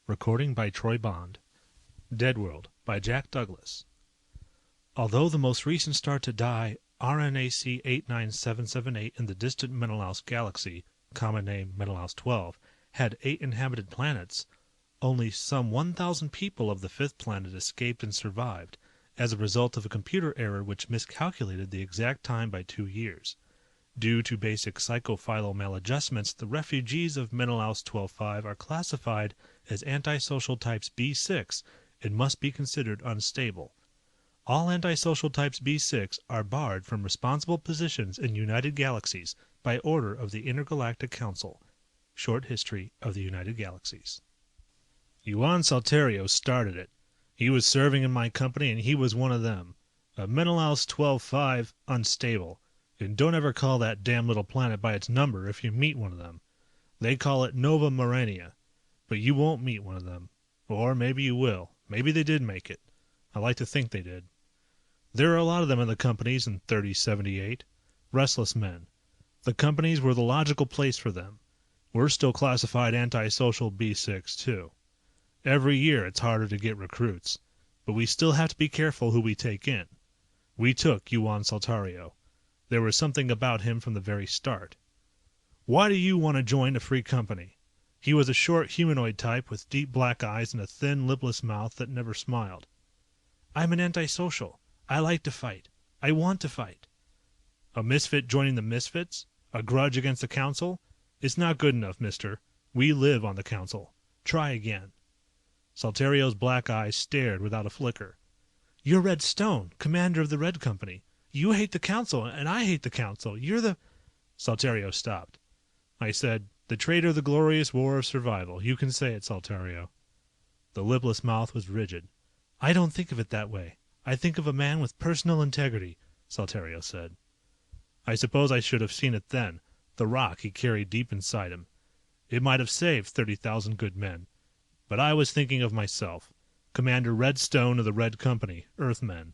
Recording by Troy Bond. Dead World by Jack Douglas. Although the most recent star to die, RNAC 89778 in the distant Menelaus galaxy, common name Menelaus 12, had 8 inhabited planets, only some 1,000 people of the 5th planet escaped and survived, as a result of a computer error which miscalculated the exact time by 2 years. Due to basic psychophilo maladjustments, the refugees of Menelaus 12-5 are classified as antisocial types B6 and must be considered unstable. All antisocial types B6 are barred from responsible positions in United Galaxies by order of the Intergalactic Council. Short history of the United Galaxies. Juan Saltario started it. He was serving in my company and he was one of them. Menelaus 12-5, unstable. And don't ever call that damn little planet by its number if you meet one of them. They call it Nova Morania. But you won't meet one of them. Or maybe you will. Maybe they did make it. I like to think they did. There are a lot of them in the companies in 3078. Restless men. The companies were the logical place for them. We're still classified antisocial B6 too. Every year it's harder to get recruits. But we still have to be careful who we take in. We took Juan Saltario. There was something about him from the very start. Why do you want to join a free company? He was a short humanoid type with deep black eyes and a thin, lipless mouth that never smiled. I'm an antisocial. I like to fight. I want to fight. A misfit joining the misfits? A grudge against the council? It's not good enough, mister. We live on the council. Try again. Saltario's black eyes stared without a flicker. You're Red Stone, commander of the Red Company. You hate the council, and I hate the council. You're the... Saltario stopped. I said, the traitor of the glorious war of survival. You can say it, Saltario. The lipless mouth was rigid. I don't think of it that way. I think of a man with personal integrity, Saltario said. I suppose I should have seen it then, the rock he carried deep inside him. It might have saved 30,000 good men. But I was thinking of myself, Commander Red Stone of the Red Company, Earthmen.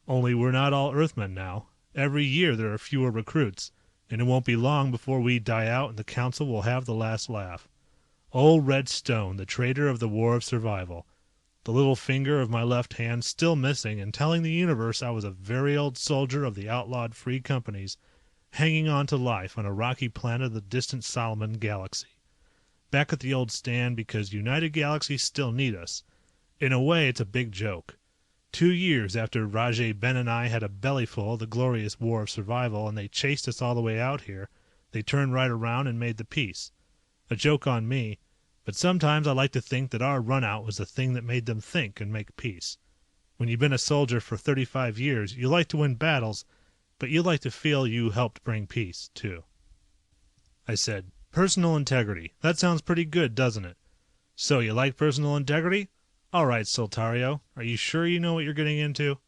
Only we're not all Earthmen now. Every year there are fewer recruits, and it won't be long before we die out and the council will have the last laugh. Old Red Stone, the traitor of the war of survival. The little finger of my left hand still missing and telling the universe I was a very old soldier of the outlawed free companies, hanging on to life on a rocky planet of the distant Solomon galaxy. Back at the old stand because United Galaxies still need us. In a way it's a big joke. 2 years after Rajay Ben and I had a bellyful of the glorious war of survival and they chased us all the way out here, they turned right around and made the peace. A joke on me, but sometimes I like to think that our run out was the thing that made them think and make peace. When you've been a soldier for 35 years, you like to win battles, but you like to feel you helped bring peace, too. I said, personal integrity. That sounds pretty good, doesn't it? So you like personal integrity? All right, Saltario, are you sure you know what you're getting into?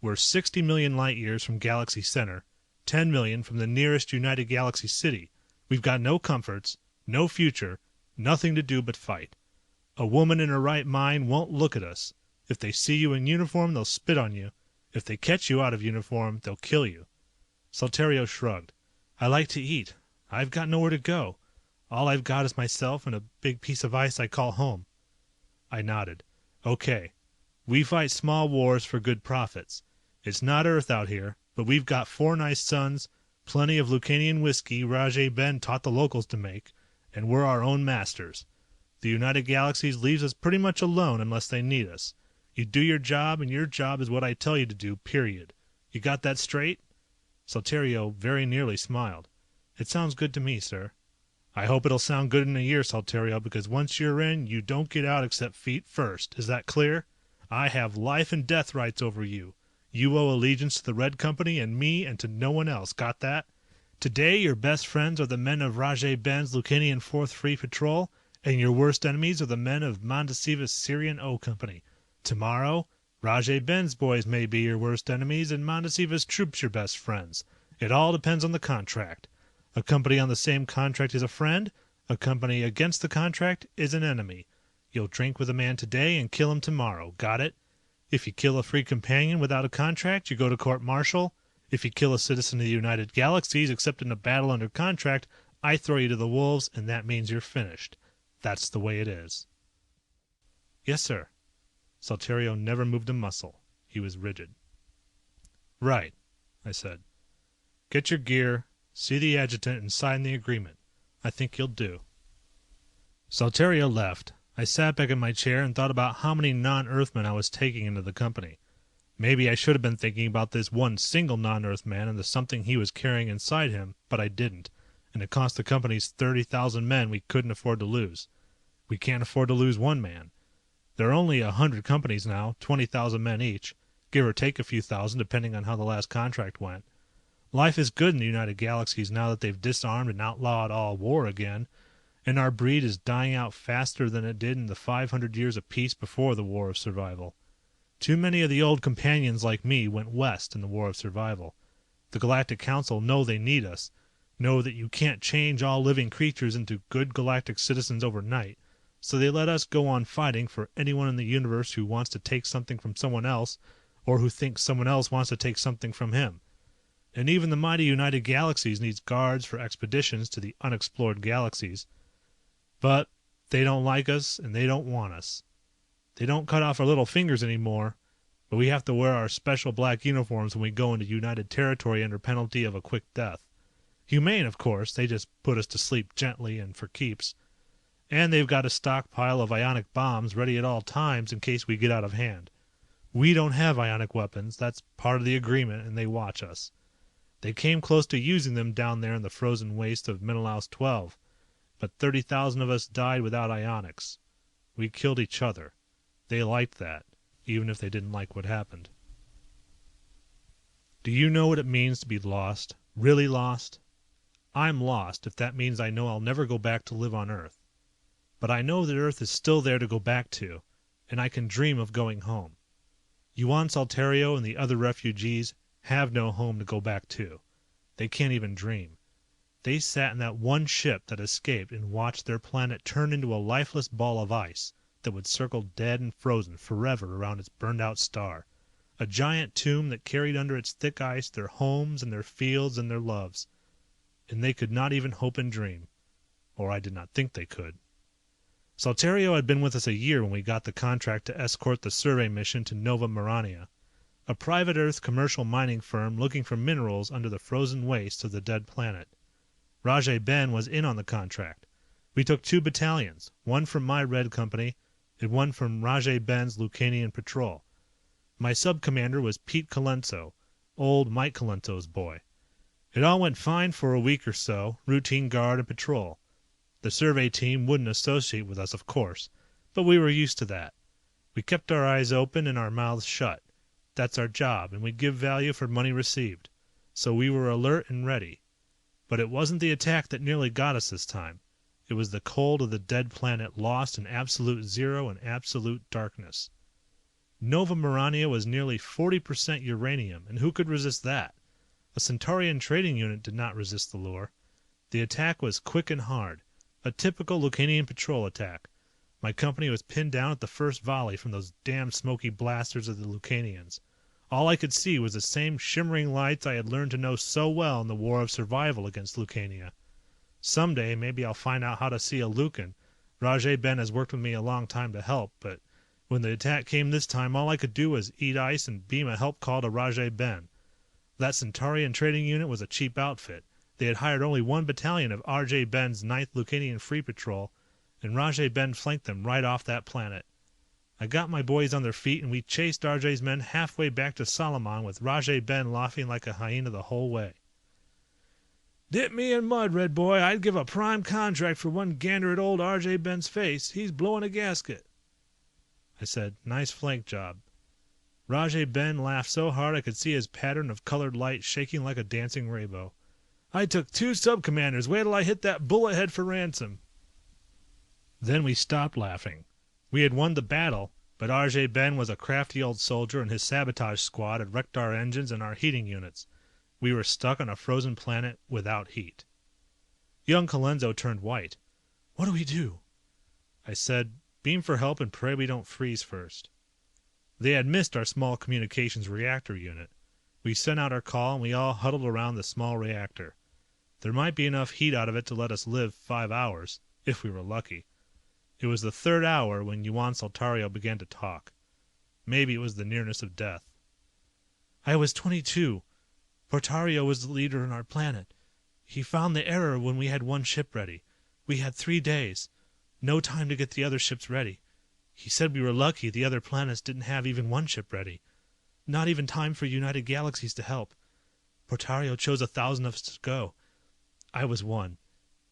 We're 60 million light years from Galaxy Center, 10 million from the nearest United Galaxy city. We've got no comforts, no future, nothing to do but fight. A woman in her right mind won't look at us. If they see you in uniform, they'll spit on you. If they catch you out of uniform, they'll kill you. Saltario shrugged. I like to eat. I've got nowhere to go. All I've got is myself and a big piece of ice I call home. I nodded. Okay. We fight small wars for good profits. It's not Earth out here, but we've got 4 nice suns, plenty of Lucanian whiskey Rajay Ben taught the locals to make, and we're our own masters. The United Galaxies leaves us pretty much alone unless they need us. You do your job, and your job is what I tell you to do, period. You got that straight? Saltario very nearly smiled. It sounds good to me, sir. I hope it'll sound good in a year, Saltario, because once you're in, you don't get out except feet first. Is that clear? I have life and death rights over you. You owe allegiance to the Red Company and me and to no one else. Got that? Today, your best friends are the men of Rajay Ben's Lucanian 4th Free Patrol, and your worst enemies are the men of Mondasiva's Syrian O Company. Tomorrow, Rajay Ben's boys may be your worst enemies and Mondasiva's troops your best friends. It all depends on the contract. A company on the same contract is a friend. A company against the contract is an enemy. You'll drink with a man today and kill him tomorrow. Got it? If you kill a free companion without a contract, you go to court-martial. If you kill a citizen of the United Galaxies except in a battle under contract, I throw you to the wolves, and that means you're finished. That's the way it is. Yes, sir. Saltario never moved a muscle. He was rigid. Right, I said. Get your gear, see the adjutant, and sign the agreement. I think you'll do. Saltario left. I sat back in my chair and thought about how many non-Earthmen I was taking into the company. Maybe I should have been thinking about this one single non-Earthman and the something he was carrying inside him, but I didn't, and it cost the companies 30,000 men we couldn't afford to lose. We can't afford to lose one man. There are only 100 companies now, 20,000 men each, give or take a few thousand depending on how the last contract went. Life is good in the United Galaxies now that they've disarmed and outlawed all war again, and our breed is dying out faster than it did in the 500 years of peace before the War of Survival. Too many of the old companions like me went west in the War of Survival. The Galactic Council know they need us, know that you can't change all living creatures into good galactic citizens overnight, so they let us go on fighting for anyone in the universe who wants to take something from someone else, or who thinks someone else wants to take something from him. And even the mighty United Galaxies needs guards for expeditions to the unexplored galaxies. But they don't like us, and they don't want us. They don't cut off our little fingers anymore, but we have to wear our special black uniforms when we go into United Territory under penalty of a quick death. Humane, of course, they just put us to sleep gently and for keeps. And they've got a stockpile of ionic bombs ready at all times in case we get out of hand. We don't have ionic weapons, that's part of the agreement, and they watch us. They came close to using them down there in the frozen waste of Menelaus 12, but 30,000 of us died without ionics. We killed each other. They liked that, even if they didn't like what happened. Do you know what it means to be lost? Really lost? I'm lost if that means I know I'll never go back to live on Earth. But I know that Earth is still there to go back to, and I can dream of going home. Yuan Saltario and the other refugees have no home to go back to. They can't even dream. They sat in that one ship that escaped and watched their planet turn into a lifeless ball of ice that would circle dead and frozen forever around its burned-out star, a giant tomb that carried under its thick ice their homes and their fields and their loves. And they could not even hope and dream, or I did not think they could. Saltario had been with us a year when we got the contract to escort the survey mission to Nova Mirania, a private Earth commercial mining firm looking for minerals under the frozen wastes of the dead planet. Rajay Ben was in on the contract. We took 2 battalions, one from my Red Company, and one from Rajay Ben's Lucanian Patrol. My sub-commander was Pete Colenso, old Mike Colenso's boy. It all went fine for a week or so, routine guard and patrol. The survey team wouldn't associate with us, of course, but we were used to that. We kept our eyes open and our mouths shut. That's our job, and we give value for money received. So we were alert and ready. But it wasn't the attack that nearly got us this time. It was the cold of the dead planet lost in absolute zero and absolute darkness. Nova Mirania was nearly 40% uranium, and who could resist that? A Centaurian trading unit did not resist the lure. The attack was quick and hard, a typical Lucanian patrol attack. My company was pinned down at the first volley from those damn smoky blasters of the Lucanians. All I could see was the same shimmering lights I had learned to know so well in the War of Survival against Lucania. Someday maybe I'll find out how to see a Lucan. Rajay Ben has worked with me a long time to help, but when the attack came this time all I could do was eat ice and beam a help call to Rajay Ben. That Centaurian trading unit was a cheap outfit. They had hired only 1 battalion of R.J. Ben's 9th Lucanian Free Patrol, and Rajay Ben flanked them right off that planet. I got my boys on their feet and we chased R.J.'s men halfway back to Solomon with Rajay Ben laughing like a hyena the whole way. "Dip me in mud, Red Boy. I'd give a prime contract for one gander at old R.J. Ben's face. He's blowing a gasket." I said, "Nice flank job." Rajay Ben laughed so hard I could see his pattern of colored light shaking like a dancing rainbow. "I took 2 sub-commanders. Wait till I hit that bullet head for ransom." Then we stopped laughing. We had won the battle, but R.J. Ben was a crafty old soldier and his sabotage squad had wrecked our engines and our heating units. We were stuck on a frozen planet without heat. Young Colenso turned white. "What do we do?" I said, "Beam for help and pray we don't freeze first." They had missed our small communications reactor unit. We sent out our call and we all huddled around the small reactor. There might be enough heat out of it to let us live 5 hours, if we were lucky. It was the third hour when Yuan Saltario began to talk. Maybe it was the nearness of death. I was 22. Portario was the leader on our planet. He found the error when we had one ship ready. We had 3 days. No time to get the other ships ready. He said we were lucky the other planets didn't have even one ship ready. Not even time for United Galaxies to help. Portario chose 1,000 of us to go. I was one.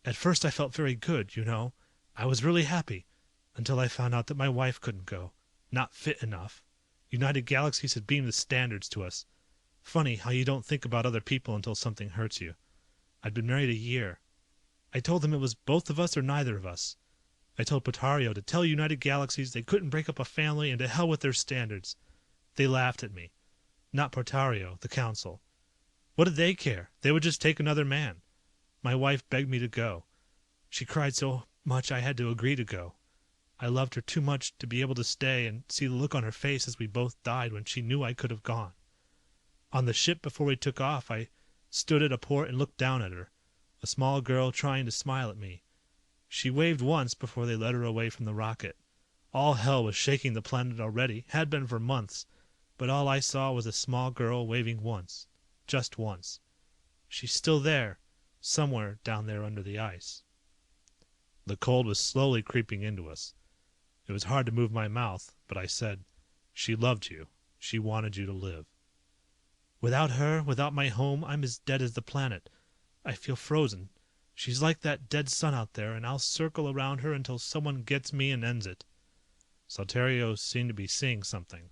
At first I felt very good, you know. I was really happy. Until I found out that my wife couldn't go. Not fit enough. United Galaxies had beamed the standards to us. Funny how you don't think about other people until something hurts you. I'd been married a year. I told them it was both of us or neither of us. I told Portario to tell United Galaxies they couldn't break up a family and to hell with their standards. They laughed at me. Not Portario, the council. What did they care? They would just take another man. My wife begged me to go. She cried so much I had to agree to go. I loved her too much to be able to stay and see the look on her face as we both died when she knew I could have gone. On the ship before we took off, I stood at a port and looked down at her, a small girl trying to smile at me. She waved once before they led her away from the rocket. All hell was shaking the planet already, had been for months, but all I saw was a small girl waving once. Just once. She's still there, somewhere down there under the ice. The cold was slowly creeping into us. It was hard to move my mouth, but I said, "She loved you. She wanted you to live." Without her, without my home, I'm as dead as the planet. I feel frozen. She's like that dead sun out there, and I'll circle around her until someone gets me and ends it. Saltario seemed to be seeing something.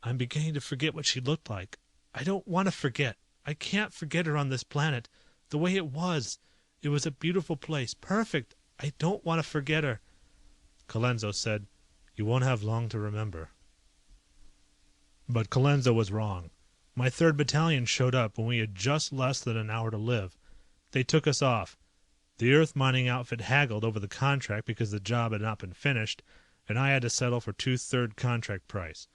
I'm beginning to forget what she looked like. I don't want to forget. I can't forget her on this planet. The way it was. It was a beautiful place. Perfect. I don't want to forget her. Colenso said, "You won't have long to remember." But Colenso was wrong. My 3rd Battalion showed up when we had just less than an hour to live. They took us off. The Earth mining outfit haggled over the contract because the job had not been finished, and I had to settle for 2/3 contract price.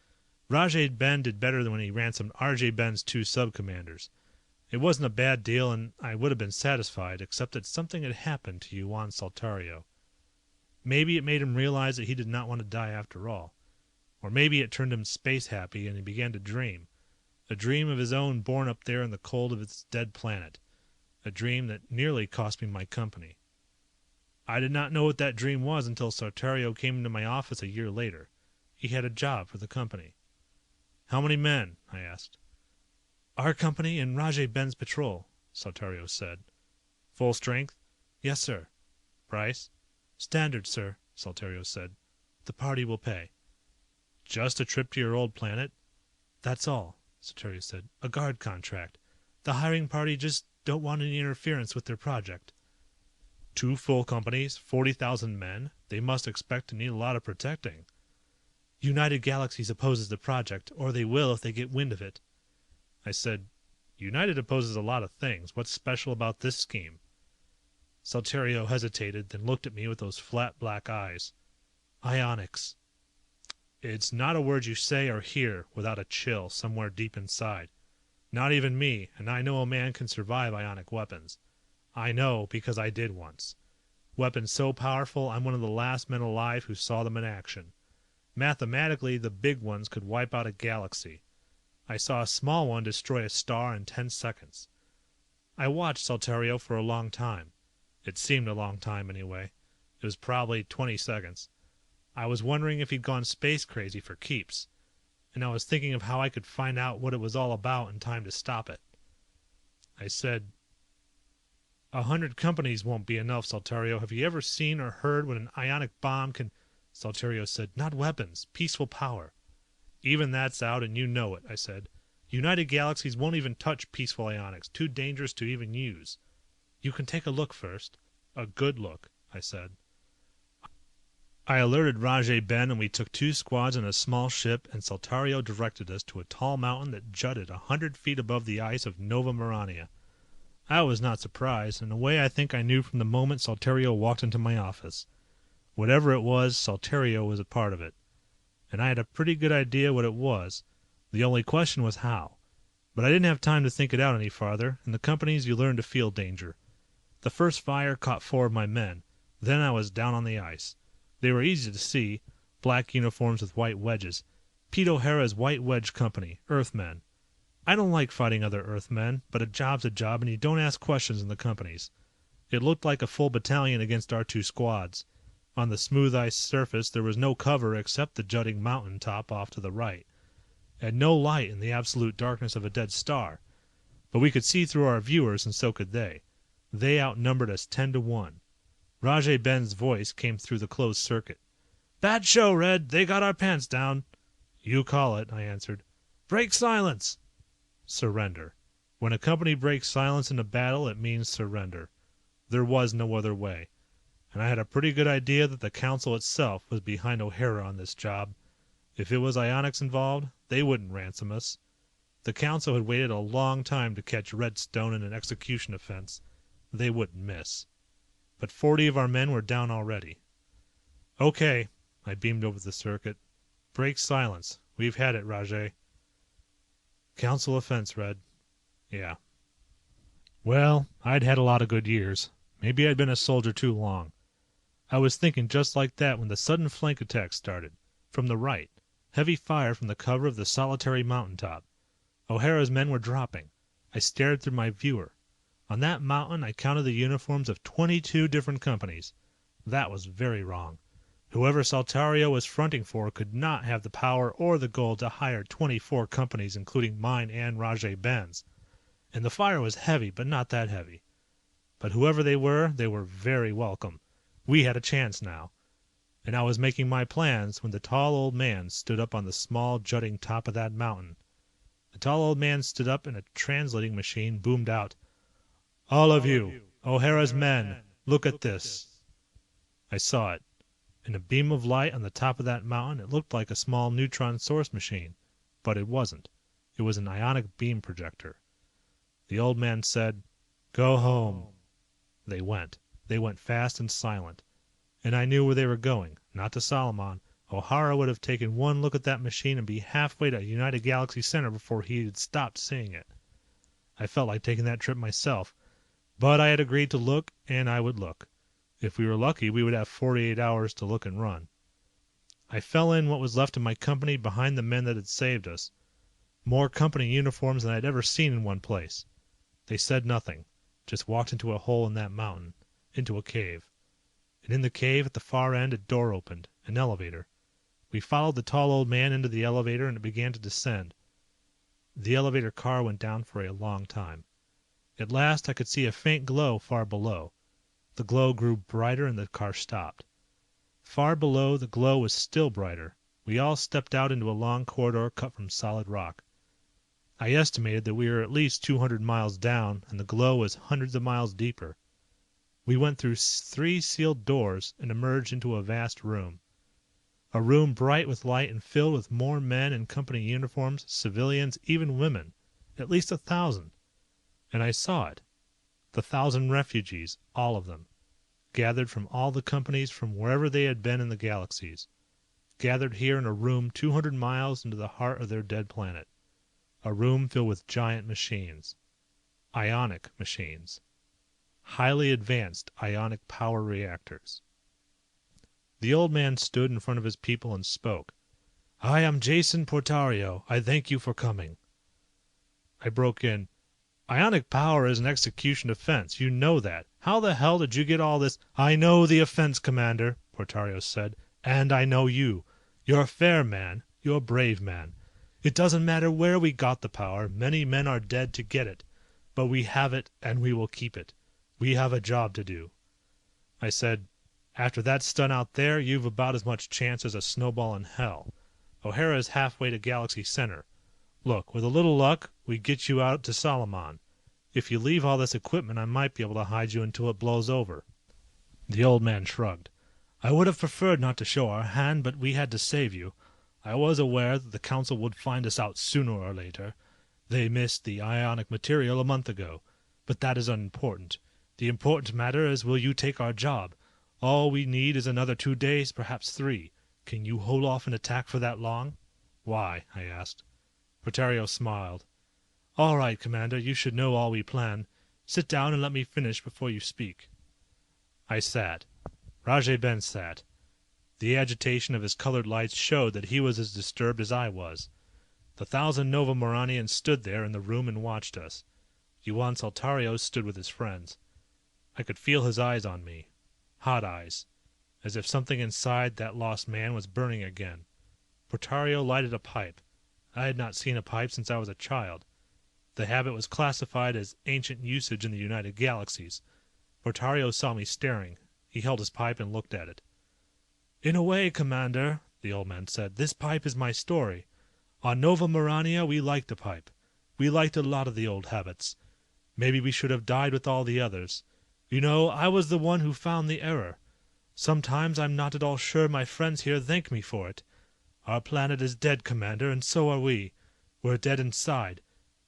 Rajay Ben did better than when he ransomed RJ Ben's 2 sub-commanders. It wasn't a bad deal, and I would have been satisfied, except that something had happened to Yuan Saltario. Maybe it made him realize that he did not want to die after all. Or maybe it turned him space happy and he began to dream. A dream of his own born up there in the cold of its dead planet. A dream that nearly cost me my company. I did not know what that dream was until Saltario came into my office a year later. He had a job for the company. "How many men?" I asked. "Our company and Rajay Ben's patrol," Saltario said. "Full strength?" "Yes, sir." "Price?" "Standard, sir," Saltario said. "The party will pay." "Just a trip to your old planet?" "That's all," Saltario said. "A guard contract. The hiring party just don't want any interference with their project." 2 full companies, 40,000 men. They must expect to need a lot of protecting. "United Galaxies opposes the project, or they will if they get wind of it." I said, "United opposes a lot of things. What's special about this scheme?" Saltario hesitated, then looked at me with those flat black eyes. "Ionics." It's not a word you say or hear without a chill somewhere deep inside. Not even me, and I know a man can survive ionic weapons. I know because I did once. Weapons so powerful I'm one of the last men alive who saw them in action. Mathematically, the big ones could wipe out a galaxy. I saw a small one destroy a star in 10 seconds. I watched Saltario for a long time. It seemed a long time anyway. It was probably 20 seconds. I was wondering if he'd gone space crazy for keeps. And I was thinking of how I could find out what it was all about in time to stop it. I said, 100 companies won't be enough, Saltario. Have you ever seen or heard what an ionic bomb can... Saltario said, "Not weapons, peaceful power." "Even that's out and you know it," I said. "United Galaxies won't even touch peaceful ionics, too dangerous to even use." "You can take a look first." "A good look," I said. I alerted Rajay Ben and we took 2 squads in a small ship and Saltario directed us to a tall mountain that jutted 100 feet above the ice of Nova Mirania. I was not surprised. In a way I think I knew from the moment Saltario walked into my office. Whatever it was, Saltario was a part of it. And I had a pretty good idea what it was. The only question was how. But I didn't have time to think it out any farther. In the companies you learn to feel danger. The first fire caught 4 of my men. Then I was down on the ice. They were easy to see, black uniforms with white wedges. Pete O'Hara's White Wedge Company, Earthmen. I don't like fighting other Earthmen, but a job's a job and you don't ask questions in the companies. It looked like a full battalion against our 2 squads. On the smooth ice surface there was no cover except the jutting mountain top off to the right, and no light in the absolute darkness of a dead star. But we could see through our viewers and so could they. They outnumbered us 10-1. Rajay Ben's voice came through the closed circuit. "Bad show, Red. They got our pants down." "You call it," I answered. "Break silence." Surrender. When a company breaks silence in a battle, it means surrender. There was no other way. And I had a pretty good idea that the Council itself was behind O'Hara on this job. If it was ionics involved, they wouldn't ransom us. The Council had waited a long time to catch Redstone in an execution offense. They wouldn't miss. But 40 of our men were down already. "Okay," I beamed over the circuit. "Break silence. We've had it, Rajay." "Council offense, Red." "Yeah." Well, I'd had a lot of good years. Maybe I'd been a soldier too long. I was thinking just like that when the sudden flank attack started. From the right. Heavy fire from the cover of the solitary mountaintop. O'Hara's men were dropping. I stared through my viewer. On that mountain I counted the uniforms of 22 different companies. That was very wrong. Whoever Saltario was fronting for could not have the power or the gold to hire 24 companies including mine and Rajay Ben's. And the fire was heavy, but not that heavy. But whoever they were very welcome. We had a chance now. And I was making my plans when the tall old man stood up on the small jutting top of that mountain. The tall old man stood up and a translating machine boomed out, "All of you, O'Hara's men, look at this." I saw it. In a beam of light on the top of that mountain it looked like a small neutron source machine. But it wasn't. It was an ionic beam projector. The old man said, "Go home." They went. They went fast and silent. And I knew where they were going. Not to Solomon. O'Hara would have taken one look at that machine and be halfway to United Galaxy Center before he had stopped seeing it. I felt like taking that trip myself. But I had agreed to look, and I would look. If we were lucky, we would have 48 hours to look and run. I fell in what was left of my company behind the men that had saved us. More company uniforms than I'd ever seen in one place. They said nothing. Just walked into a hole in that mountain. Into a cave. And in the cave at the far end a door opened. An elevator. We followed the tall old man into the elevator and it began to descend. The elevator car went down for a long time. At last I could see a faint glow far below. The glow grew brighter and the car stopped. Far below the glow was still brighter. We all stepped out into a long corridor cut from solid rock. I estimated that we were at least 200 miles down and the glow was hundreds of miles deeper. We went through 3 sealed doors and emerged into a vast room. A room bright with light and filled with more men in company uniforms, civilians, even women. At least 1,000. And I saw it. The 1,000 refugees, all of them. Gathered from all the companies from wherever they had been in the galaxies. Gathered here in a room 200 miles into the heart of their dead planet. A room filled with giant machines. Ionic machines. Highly advanced ionic power reactors. The old man stood in front of his people and spoke. "I am Jason Portario. I thank you for coming." I broke in. "Ionic power is an execution offense. You know that. How the hell did you get all this?" "I know the offense, Commander," Portario said. "And I know you. You're a fair man. You're a brave man. It doesn't matter where we got the power. Many men are dead to get it. But we have it, and we will keep it. We have a job to do." I said, "After that stunt out there, you've about as much chance as a snowball in hell. O'Hara is halfway to Galaxy Center. Look, with a little luck, we get you out to Solomon. If you leave all this equipment, I might be able to hide you until it blows over." The old man shrugged. "I would have preferred not to show our hand, but we had to save you. I was aware that the Council would find us out sooner or later. They missed the ionic material a month ago. But that is unimportant. The important matter is, will you take our job? All we need is another 2 days, perhaps 3. Can you hold off an attack for that long?" "Why?" I asked. Portario smiled. "All right, Commander, you should know all we plan. Sit down and let me finish before you speak." I sat. Rajay Ben sat. The agitation of his colored lights showed that he was as disturbed as I was. The 1,000 Nova Moranians stood there in the room and watched us. Yuan Saltario stood with his friends. I could feel his eyes on me. Hot eyes. As if something inside that lost man was burning again. Portario lighted a pipe. I had not seen a pipe since I was a child. The habit was classified as ancient usage in the United Galaxies. Portario saw me staring. He held his pipe and looked at it. "In a way, Commander," the old man said, "this pipe is my story. On Nova Morania we liked a pipe. We liked a lot of the old habits. Maybe we should have died with all the others. You know, I was the one who found the error. Sometimes I'm not at all sure my friends here thank me for it. Our planet is dead, Commander, and so are we. We're dead inside.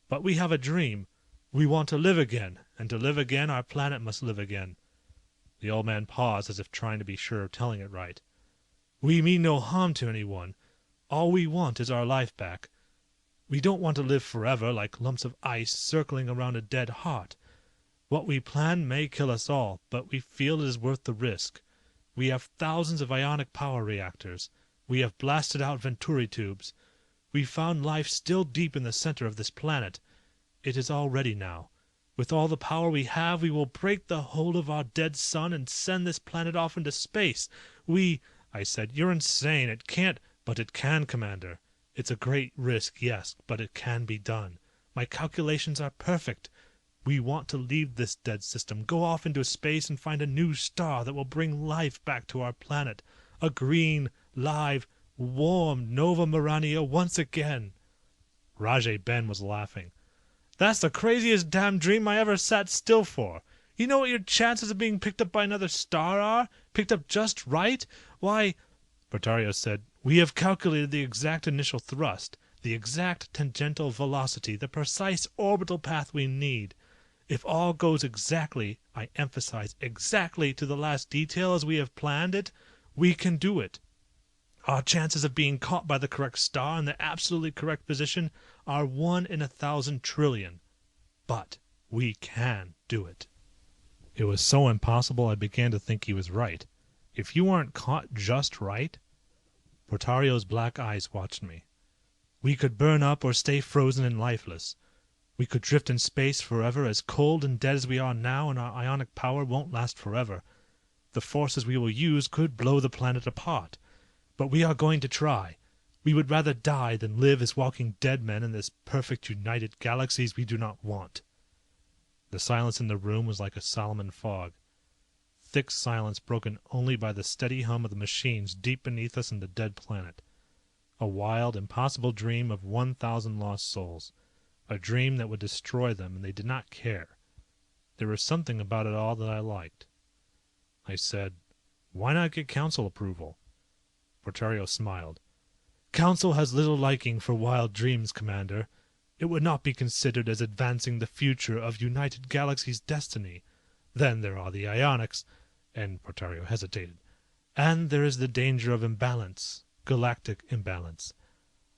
But we have a dream. We want to live again, and to live again our planet must live again." The old man paused as if trying to be sure of telling it right. "We mean no harm to anyone. All we want is our life back. We don't want to live forever like lumps of ice circling around a dead heart. What we plan may kill us all, but we feel it is worth the risk. We have thousands of ionic power reactors. We have blasted out Venturi tubes. We found life still deep in the center of this planet. It is all ready now. With all the power we have, we will break the hold of our dead sun and send this planet off into space. I said, "You're insane. It can't." "But it can, Commander. It's a great risk, yes, but it can be done. My calculations are perfect. We want to leave this dead system, go off into space and find a new star that will bring life back to our planet. A green, live, warm Nova Morania once again." Rajay Ben was laughing. "That's the craziest damn dream I ever sat still for. You know what your chances of being picked up by another star are? Picked up just right? Why," Portario said, "we have calculated the exact initial thrust, the exact tangential velocity, the precise orbital path we need. If all goes exactly, I emphasize exactly to the last detail as we have planned it, we can do it. Our chances of being caught by the correct star in the absolutely correct position are 1 in 1,000 trillion. But we can do it." It was so impossible I began to think he was right. If you weren't caught just right... Portario's black eyes watched me. "We could burn up or stay frozen and lifeless. We could drift in space forever, as cold and dead as we are now, and our ionic power won't last forever. The forces we will use could blow the planet apart. But we are going to try. We would rather die than live as walking dead men in this perfect united galaxies we do not want." The silence in the room was like a Solomon fog. Thick silence broken only by the steady hum of the machines deep beneath us in the dead planet. A wild, impossible dream of 1,000 lost souls. A dream that would destroy them, and they did not care. There was something about it all that I liked. I said, "Why not get council approval?" Portario smiled. "Council has little liking for wild dreams, Commander. It would not be considered as advancing the future of United Galaxy's destiny. Then there are the ionics," and Portario hesitated, "and there is the danger of imbalance, galactic imbalance.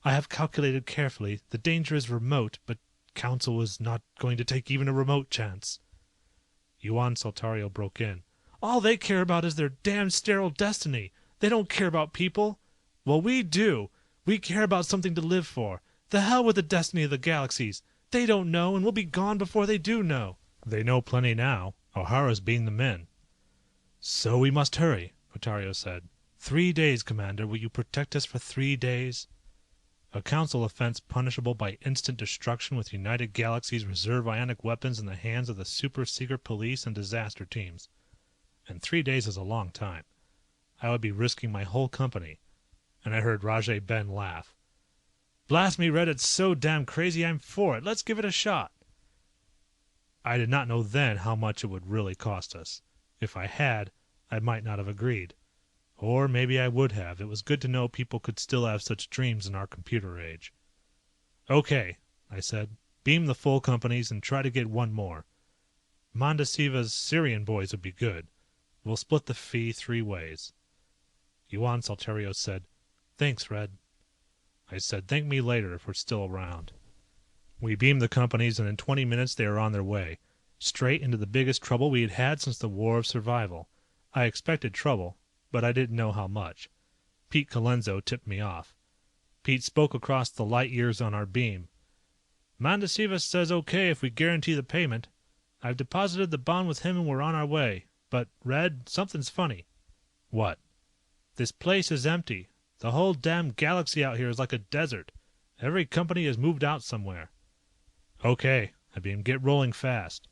I have calculated carefully, the danger is remote, but Council is not going to take even a remote chance." Yuan Saltario broke in. "All they care about is their damned sterile destiny. They don't care about people. Well, we do. We care about something to live for. The hell with the destiny of the galaxies. They don't know, and we'll be gone before they do know." "They know plenty now. O'Hara's beamed them in." "So we must hurry," Portario said. 3 days, Commander. Will you protect us for 3 days?" A council offense punishable by instant destruction with United Galaxy's reserve ionic weapons in the hands of the super secret police and disaster teams. And 3 days is a long time. I would be risking my whole company. And I heard Rajay Ben laugh. "Blast me, Red, it's so damn crazy I'm for it. Let's give it a shot." I did not know then how much it would really cost us. If I had, I might not have agreed. Or maybe I would have. It was good to know people could still have such dreams in our computer age. "Okay," I said. "Beam the full companies and try to get one more. Mondasiva's Syrian boys would be good. We'll split the fee 3 ways." Yuan Saltario said, "Thanks, Red." I said, "Thank me later if we're still around." We beamed the companies, and in 20 minutes they were on their way. Straight into the biggest trouble we had had since the War of Survival. I expected trouble, but I didn't know how much. Pete Colenso tipped me off. Pete spoke across the light years on our beam. "Mandacevas says okay if we guarantee the payment. I've deposited the bond with him and we're on our way. But, Red, something's funny." "What?" "This place is empty. The whole damn galaxy out here is like a desert. Every company has moved out somewhere." "Okay," I beamed, "get rolling fast."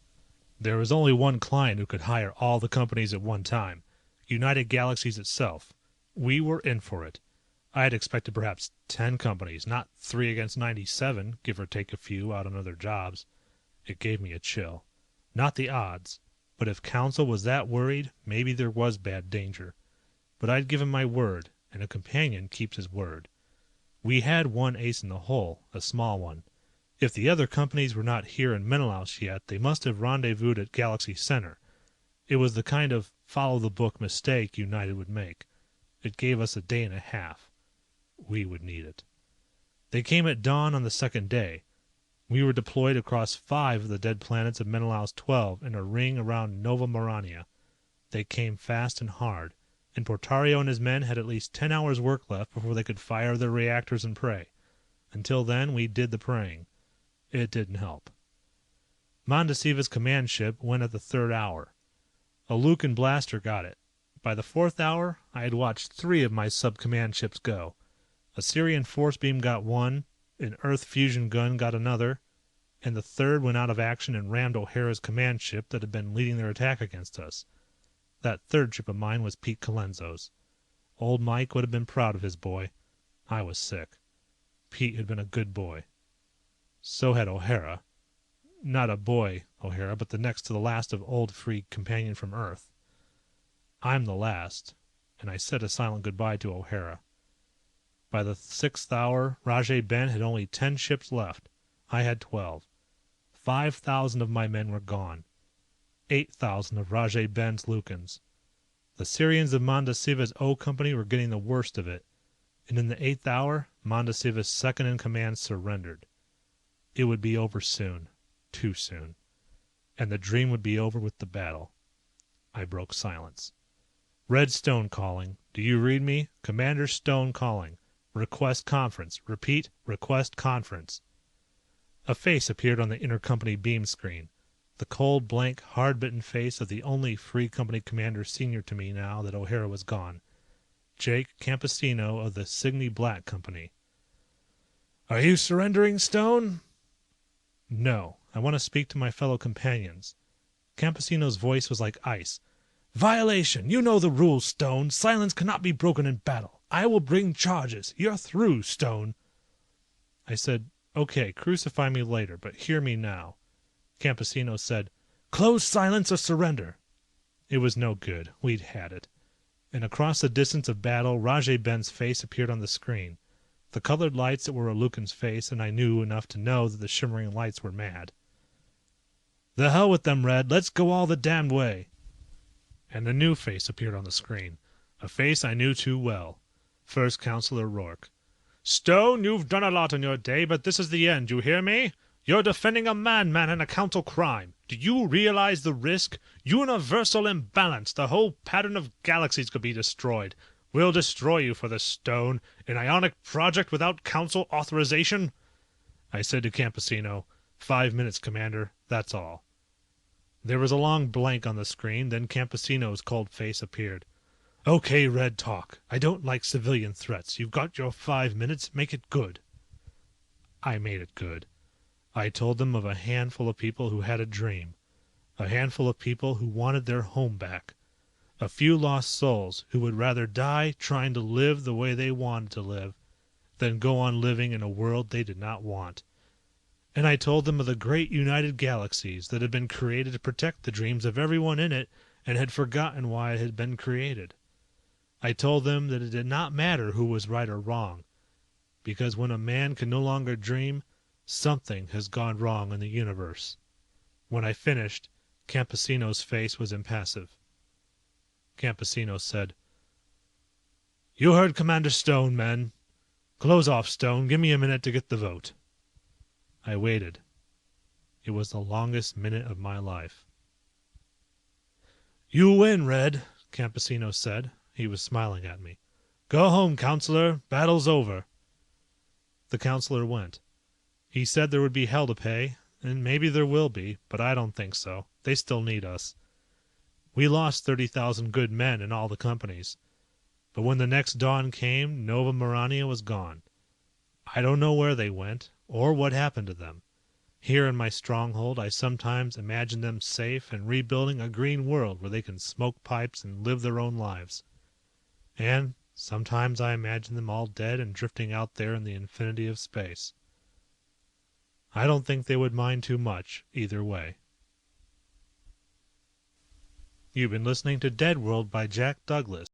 There was only one client who could hire all the companies at one time. United Galaxies itself. We were in for it. I had expected perhaps 10 companies, not 3 against 97, give or take a few out on other jobs. It gave me a chill. Not the odds, but if Council was that worried, maybe there was bad danger. But I'd given my word, and a companion keeps his word. We had one ace in the hole, a small one. If the other companies were not here in Menelaus yet, they must have rendezvoused at Galaxy Center. It was the kind of follow-the-book mistake United would make. It gave us a day and a half. We would need it. They came at dawn on the second day. We were deployed across 5 of the dead planets of Menelaus 12 in a ring around Nova Morania. They came fast and hard, and Portario and his men had at least 10 hours work left before they could fire their reactors and pray. Until then, we did the praying. It didn't help. Mandacevas' command ship went at the 3rd hour. A Lucan blaster got it. By the 4th hour, I had watched 3 of my sub-command ships go. A Syrian force beam got one, an Earth fusion gun got another, and the 3rd went out of action and rammed O'Hara's command ship that had been leading their attack against us. That 3rd ship of mine was Pete Colenso's. Old Mike would have been proud of his boy. I was sick. Pete had been a good boy. So had O'Hara. Not a boy, O'Hara, but the next to the last of old free companion from Earth. I'm the last, and I said a silent goodbye to O'Hara. By the 6th hour, Rajay Ben had only 10 ships left. I had 12. 5,000 of my men were gone. 8,000 of Rajay Ben's Lucans. The Syrians of Mandacevas' O Company were getting the worst of it, and in the 8th hour, Mandacevas' second in command surrendered. It would be over soon. Too soon. And the dream would be over with the battle. I broke silence. "Red Stone calling. Do you read me? Commander Stone calling. Request conference. Repeat, request conference." A face appeared on the intercompany beam screen. The cold, blank, hard-bitten face of the only free company commander senior to me now that O'Hara was gone. Jake Campesino of the Cygni Black Company. "Are you surrendering, Stone?" "No. I want to speak to my fellow companions." Campesino's voice was like ice. "Violation! You know the rules, Stone. Silence cannot be broken in battle. I will bring charges. You're through, Stone." I said, "Okay, crucify me later, but hear me now." Campesino said, "Close silence or surrender." It was no good. We'd had it. And across the distance of battle, Rajay Ben's face appeared on the screen. The colored lights that were a Lucan's face, and I knew enough to know that the shimmering lights were mad. "The hell with them, Red. Let's go all the damned way." And a new face appeared on the screen. A face I knew too well. First Counselor Rourke. "Stone, you've done a lot in your day, but this is the end, you hear me? You're defending a madman in a council crime. Do you realize the risk? Universal imbalance. The whole pattern of galaxies could be destroyed. We'll destroy you for this, Stone. An ionic project without council authorization?" I said to Campesino, "5 minutes, Commander. That's all." There was a long blank on the screen, then Campesino's cold face appeared. "Okay, Red, talk. I don't like civilian threats. You've got your 5 minutes. Make it good." I made it good. I told them of a handful of people who had a dream. A handful of people who wanted their home back. A few lost souls who would rather die trying to live the way they wanted to live than go on living in a world they did not want. And I told them of the great United Galaxies that had been created to protect the dreams of everyone in it and had forgotten why it had been created. I told them that it did not matter who was right or wrong, because when a man can no longer dream, something has gone wrong in the universe. When I finished, Campesino's face was impassive. Campesino said, "You heard Commander Stone, men. Close off, Stone. Give me a minute to get the vote." I waited. It was the longest minute of my life. "You win, Red," Campesino said. He was smiling at me. Go home, counselor. Battle's over. The counselor went. He said there would be hell to pay, and maybe there will be, but I don't think so. They still need us. We lost 30,000 good men in all the companies. But when the next dawn came, Nova Marania was gone. I don't know where they went, or what happened to them. Here in my stronghold, I sometimes imagine them safe and rebuilding a green world where they can smoke pipes and live their own lives. And sometimes I imagine them all dead and drifting out there in the infinity of space. I don't think they would mind too much, either way. You've been listening to Dead World by Jack Douglas.